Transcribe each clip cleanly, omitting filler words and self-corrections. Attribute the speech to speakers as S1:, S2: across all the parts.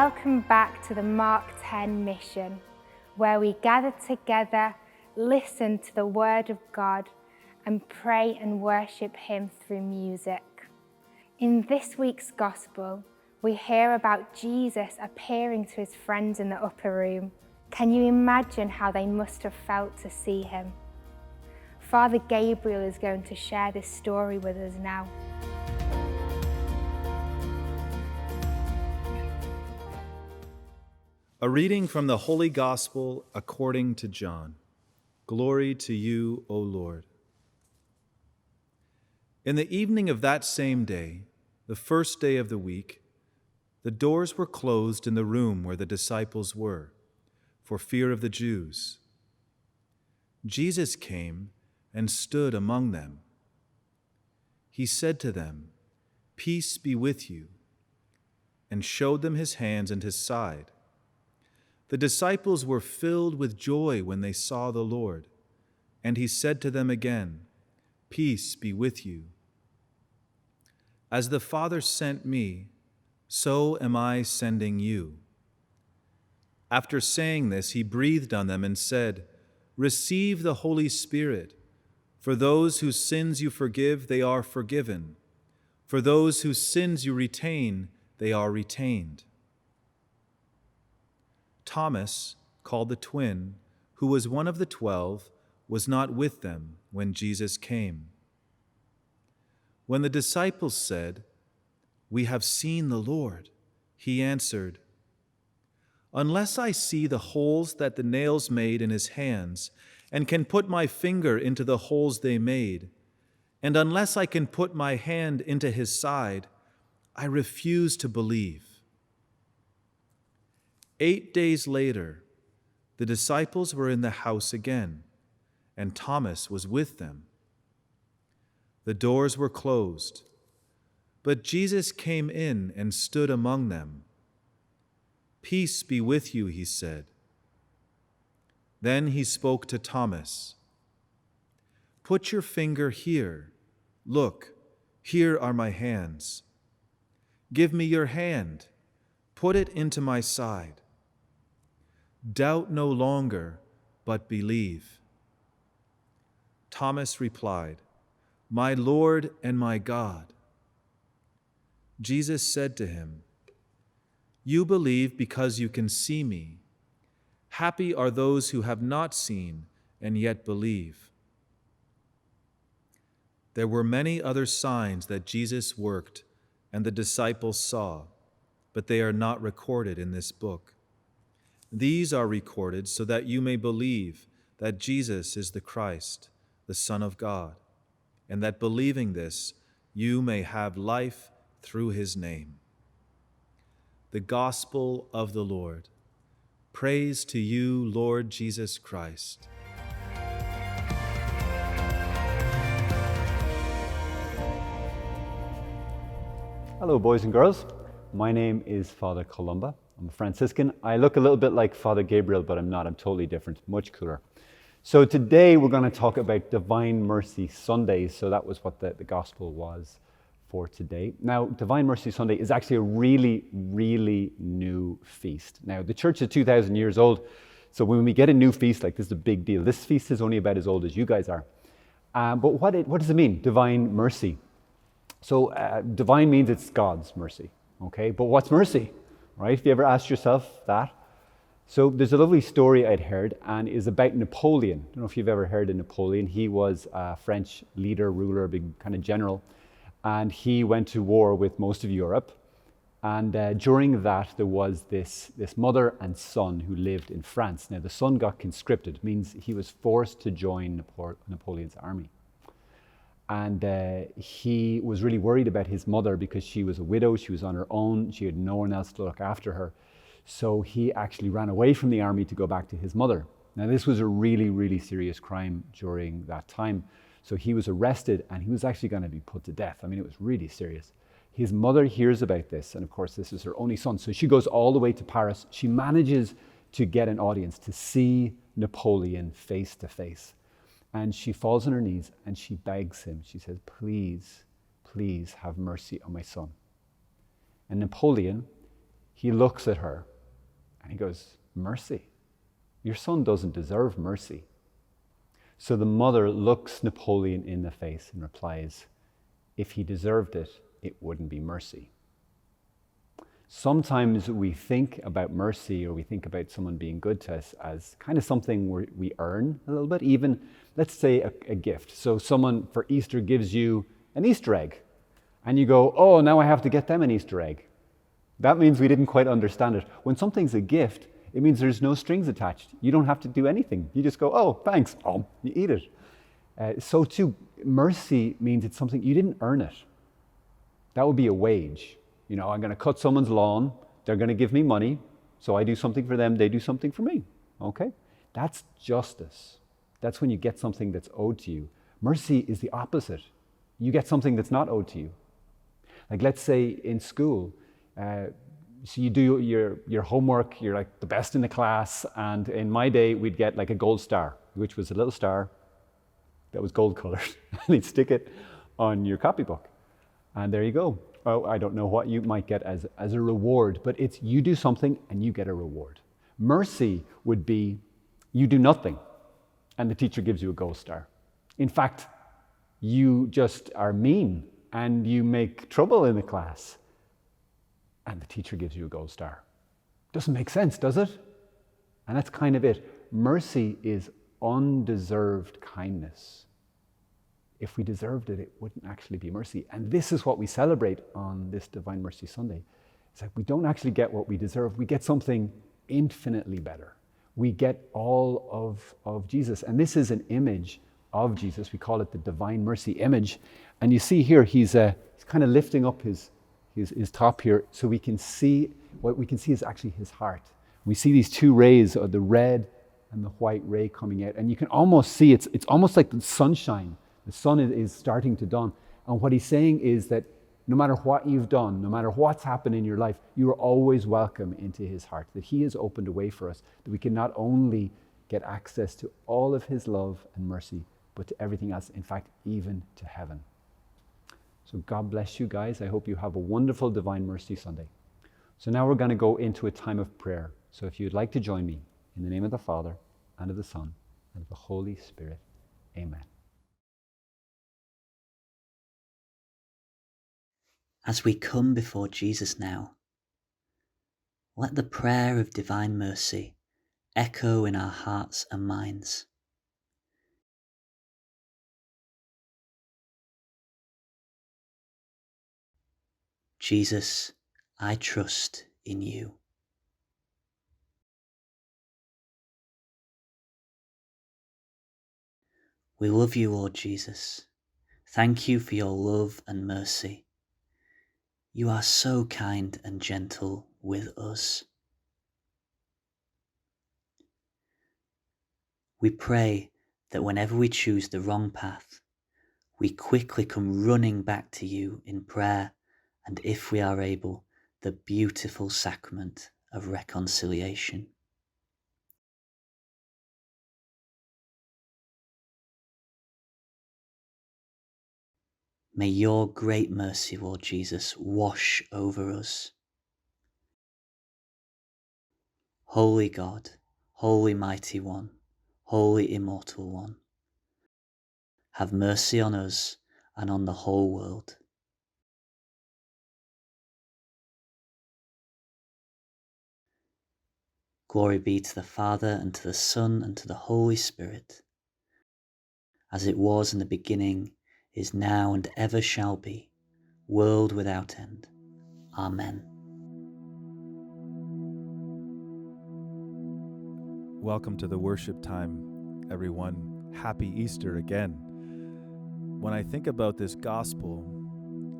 S1: Welcome back to the Mark 10 mission, where we gather together, listen to the Word of God, and pray and worship Him through music. In this week's Gospel, we hear about Jesus appearing to His friends in the upper room. Can you imagine how they must have felt to see Him? Father Gabriel is going to share this story with us now.
S2: A reading from the Holy Gospel according to John. Glory to you, O Lord. In the evening of that same day, the first day of the week, the doors were closed in the room where the disciples were, for fear of the Jews. Jesus came and stood among them. He said to them, "Peace be with you," and showed them His hands and His side. The disciples were filled with joy when they saw the Lord, and He said to them again, "Peace be with you. As the Father sent me, so am I sending you." After saying this, He breathed on them and said, "Receive the Holy Spirit. For those whose sins you forgive, they are forgiven. For those whose sins you retain, they are retained." Thomas, called the twin, who was one of the 12, was not with them when Jesus came. When the disciples said, "We have seen the Lord," He answered, "Unless I see the holes that the nails made in His hands, and can put my finger into the holes they made, and unless I can put my hand into His side, I refuse to believe." 8 days later, the disciples were in the house again, and Thomas was with them. The doors were closed, but Jesus came in and stood among them. "Peace be with you," He said. Then He spoke to Thomas. "Put your finger here. Look, here are my hands. Give me your hand. Put it into my side. Doubt no longer, but believe." Thomas replied, "My Lord and my God." Jesus said to him, "You believe because you can see me. Happy are those who have not seen and yet believe." There were many other signs that Jesus worked and the disciples saw, but they are not recorded in this book. These are recorded so that you may believe that Jesus is the Christ, the Son of God, and that believing this, you may have life through His name. The Gospel of the Lord. Praise to you, Lord Jesus Christ.
S3: Hello, boys and girls. My name is Fr Columba. I'm a Franciscan. I look a little bit like Father Gabriel, but I'm not. I'm totally different, much cooler. So today we're going to talk about Divine Mercy Sunday. So that was what the gospel was for today. Now, Divine Mercy Sunday is actually a really, really new feast. Now, the church is 2,000 years old. So when we get a new feast, like this is a big deal. This feast is only about as old as you guys are. But what does it mean, Divine Mercy? So divine means it's God's mercy, okay? But what's mercy, right? Have you ever asked yourself that? So there's a lovely story I'd heard, and is about Napoleon. I don't know if you've ever heard of Napoleon. He was a French leader, ruler, big kind of general, and he went to war with most of Europe. And during that, there was this mother and son who lived in France. Now, the son got conscripted, means he was forced to join Napoleon's army. And he was really worried about his mother because she was a widow, she was on her own, she had no one else to look after her. So he actually ran away from the army to go back to his mother. Now this was a really, really serious crime during that time. So he was arrested and he was actually going to be put to death. I mean, it was really serious. His mother hears about this, and of course this is her only son. So she goes all the way to Paris. She manages to get an audience to see Napoleon face to face. And she falls on her knees and she begs him. She says, "Please, please have mercy on my son." And Napoleon He looks at her and he goes, "Mercy. Your son doesn't deserve mercy." So the mother looks Napoleon in the face and replies, "If he deserved it, it wouldn't be mercy." Sometimes we think about mercy, or we think about someone being good to us, as kind of something we earn a little bit. Even, let's say, a gift. So someone for Easter gives you an Easter egg, and you go, "Oh, now I have to get them an Easter egg." That means we didn't quite understand it. When something's a gift, it means there's no strings attached. You don't have to do anything. You just go, "Oh, thanks." Oh, you eat it. So too, mercy means it's something you didn't earn it. That would be a wage. You know, I'm going to cut someone's lawn. They're going to give me money. So I do something for them. They do something for me. Okay? That's justice. That's when you get something that's owed to you. Mercy is the opposite. You get something that's not owed to you. Like, let's say in school, so you do your homework, you're like the best in the class, and in my day, we'd get like a gold star, which was a little star that was gold colored, and you'd stick it on your copybook. And there you go. Oh, I don't know what you might get as a reward, but it's you do something and you get a reward. Mercy would be you do nothing and the teacher gives you a gold star. In fact, you just are mean and you make trouble in the class and the teacher gives you a gold star. Doesn't make sense, does it? And that's kind of it. Mercy is undeserved kindness. If we deserved it, it wouldn't actually be mercy. And this is what we celebrate on this Divine Mercy Sunday. It's like we don't actually get what we deserve. We get something infinitely better. We get all of Jesus. And this is an image of Jesus. We call it the Divine Mercy image. And you see here, he's kind of lifting up his top here so we can see, what we can see is actually his heart. We see these two rays, the red and the white ray coming out. And you can almost see, it's almost like the sunshine. The sun is starting to dawn. And what he's saying is that no matter what you've done, no matter what's happened in your life, you are always welcome into his heart, that he has opened a way for us, that we can not only get access to all of his love and mercy, but to everything else, in fact, even to heaven. So God bless you guys. I hope you have a wonderful Divine Mercy Sunday. So now we're going to go into a time of prayer. So if you'd like to join me, in the name of the Father, and of the Son, and of the Holy Spirit, amen.
S4: As we come before Jesus now, let the prayer of divine mercy echo in our hearts and minds. Jesus, I trust in you. We love you, Lord Jesus. Thank you for your love and mercy. You are so kind and gentle with us. We pray that whenever we choose the wrong path, we quickly come running back to you in prayer and, if we are able, the beautiful sacrament of reconciliation. May your great mercy, Lord Jesus, wash over us. Holy God, Holy Mighty One, Holy Immortal One, have mercy on us and on the whole world. Glory be to the Father, and to the Son, and to the Holy Spirit, as it was in the beginning, is now, and ever shall be, world without end. Amen.
S2: Welcome to the worship time, everyone. Happy Easter again. When I think about this gospel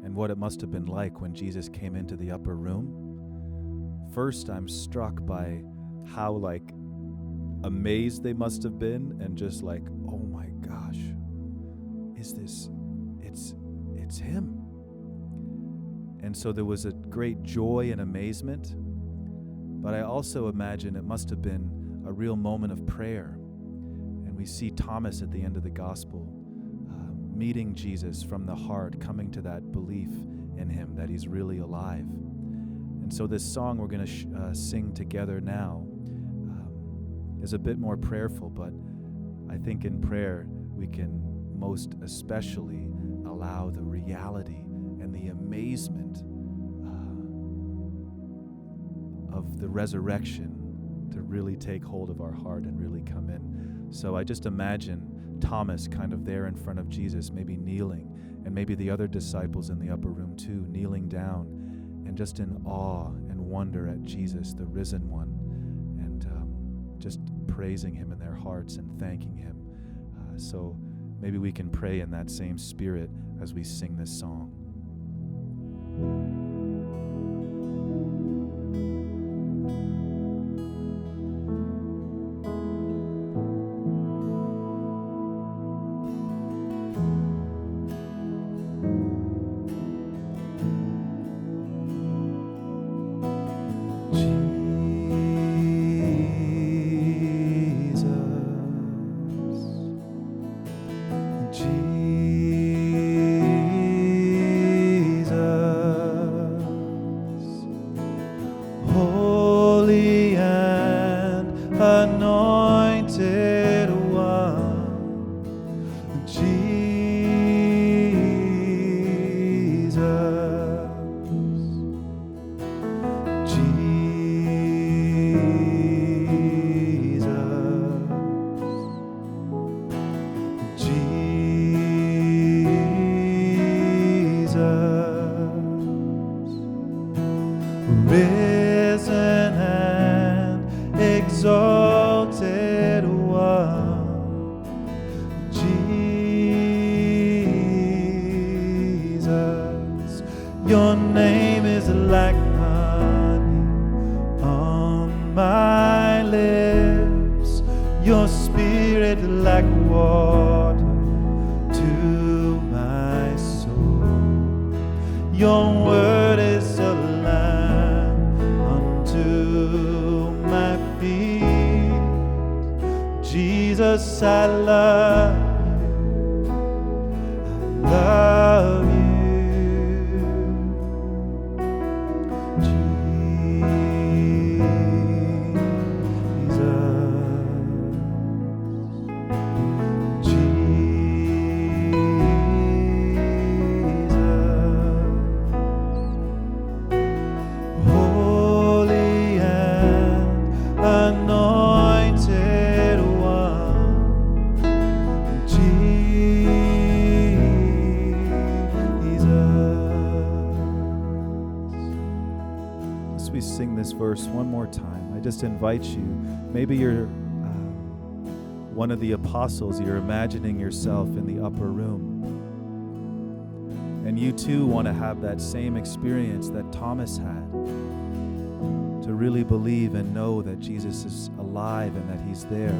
S2: and what it must have been like when Jesus came into the upper room, first I'm struck by how amazed they must have been, and just oh my gosh, it's him. And so there was a great joy and amazement, but I also imagine it must have been a real moment of prayer. And we see Thomas at the end of the gospel meeting Jesus from the heart, coming to that belief in him that he's really alive. And so this song we're going to sing together now is a bit more prayerful, but I think in prayer we can most especially allow the reality and the amazement of the resurrection to really take hold of our heart and really come in. So I just imagine Thomas kind of there in front of Jesus, maybe kneeling, and maybe the other disciples in the upper room too, kneeling down and just in awe and wonder at Jesus, the risen one, and just praising him in their hearts and thanking him. So maybe we can pray in that same spirit as we sing this song.
S5: Holy and anointed one, Jesus, risen and exalted one, Jesus, your name is like honey on my lips, your spirit like water to my soul, your word is a lamp unto my feet. Jesus, I love you. I love you. Holy and anointed one, Jesus.
S2: As we sing this verse one more time, I just invite you, maybe you're one of the apostles, you're imagining yourself in the upper room, and you too want to have that same experience that Thomas had, to really believe and know that Jesus is alive and that he's there.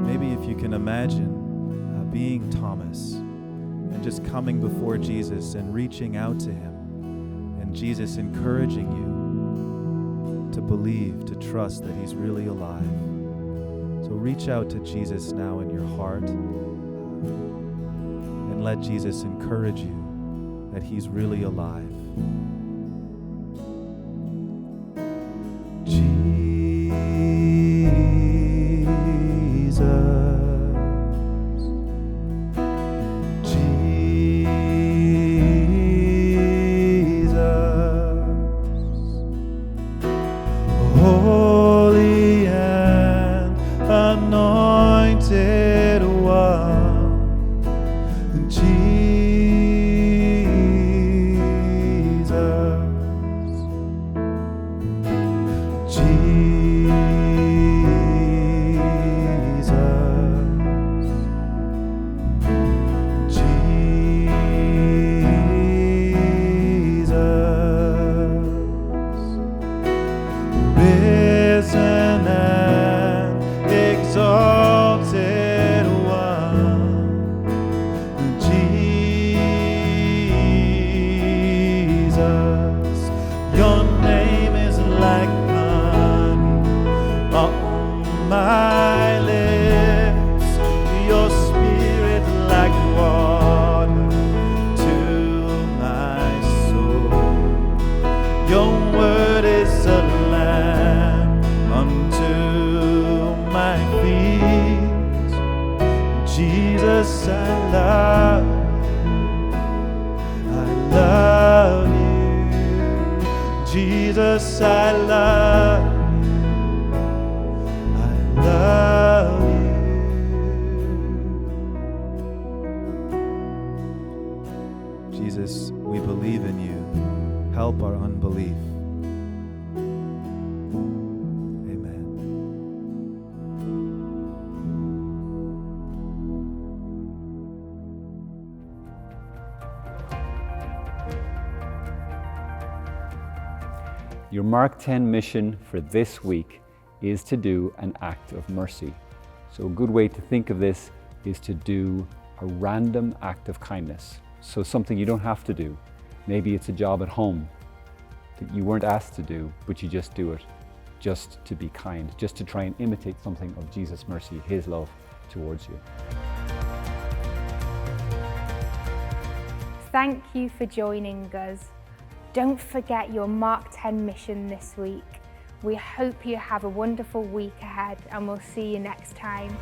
S2: Maybe if you can imagine being Thomas and just coming before Jesus and reaching out to him, and Jesus encouraging you to believe, to trust that he's really alive. So reach out to Jesus now in your heart and let Jesus encourage you that he's really alive.
S5: Holy and anointed one, risen and exalted one, Jesus, your name is like honey on my lips, your spirit like water to my soul. Jesus, I love you. Jesus, I love you.
S2: Jesus, we believe in you. Help our unbelief. Amen.
S3: Your Mark 10 mission for this week is to do an act of mercy. So a good way to think of this is to do a random act of kindness. So something you don't have to do. Maybe it's a job at home that you weren't asked to do, but you just do it, just to be kind, just to try and imitate something of Jesus' mercy, his love towards you.
S1: Thank you for joining us. Don't forget your Mark 10 mission this week. We hope you have a wonderful week ahead, and we'll see you next time.